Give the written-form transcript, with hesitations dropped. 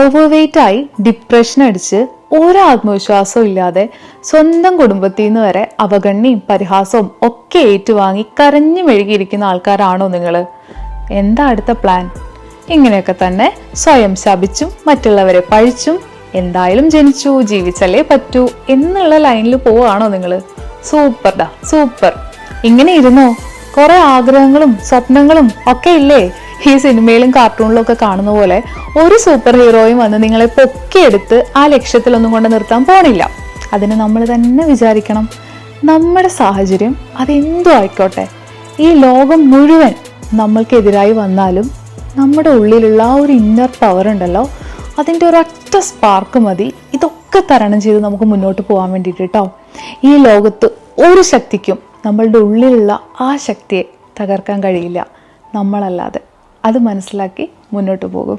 Over weight ആയി depression അടിച്ച് ഒരു ആത്മവിശ്വാസവും ഇല്ലാതെ സ്വന്തം കുടുംബത്തിൽ നിന്ന് വരെ അവഗണനയും പരിഹാസവും ഒക്കെ ഏറ്റുവാങ്ങി കരഞ്ഞു മെഴുകിയിരിക്കുന്ന ആൾക്കാരാണോ നിങ്ങൾ? എന്താ അടുത്ത പ്ലാൻ? ഇങ്ങനെയൊക്കെ തന്നെ സ്വയം ശപിച്ചും മറ്റുള്ളവരെ പഴിച്ചും എന്തായാലും ജനിച്ചു ജീവിച്ചല്ലേ പറ്റൂ എന്നുള്ള ലൈനിൽ പോവാണോ നിങ്ങൾ? സൂപ്പർഡാ, സൂപ്പർ. ഇങ്ങനെ ഇരുന്നോ? കുറെ ആഗ്രഹങ്ങളും സ്വപ്നങ്ങളും ഒക്കെ ഇല്ലേ? ഈ സിനിമയിലും കാർട്ടൂണിലും ഒക്കെ കാണുന്ന പോലെ ഒരു സൂപ്പർ ഹീറോയും വന്ന് നിങ്ങളെ പൊക്കിയെടുത്ത് ആ ലക്ഷ്യത്തിലൊന്നും കൊണ്ട് നിർത്താൻ പോണില്ല. അതിന് നമ്മൾ തന്നെ വിചാരിക്കണം. നമ്മുടെ സാഹചര്യം അതെന്തും ആയിക്കോട്ടെ, ഈ ലോകം മുഴുവൻ നമ്മൾക്കെതിരായി വന്നാലും നമ്മുടെ ഉള്ളിലുള്ള ആ ഒരു ഇന്നർ പവർ ഉണ്ടല്ലോ, അതിൻ്റെ ഒരൊറ്റ സ്പാർക്ക് മതി ഇതൊക്കെ തരണം ചെയ്ത് നമുക്ക് മുന്നോട്ട് പോകാൻ വേണ്ടിയിട്ട് കേട്ടോ. ഈ ലോകത്ത് ഒരു ശക്തിക്കും നമ്മളുടെ ഉള്ളിലുള്ള ആ ശക്തിയെ തകർക്കാൻ കഴിയില്ല, നമ്മളല്ലാതെ. അത് മനസ്സിലാക്കി മുന്നോട്ട് പോകും.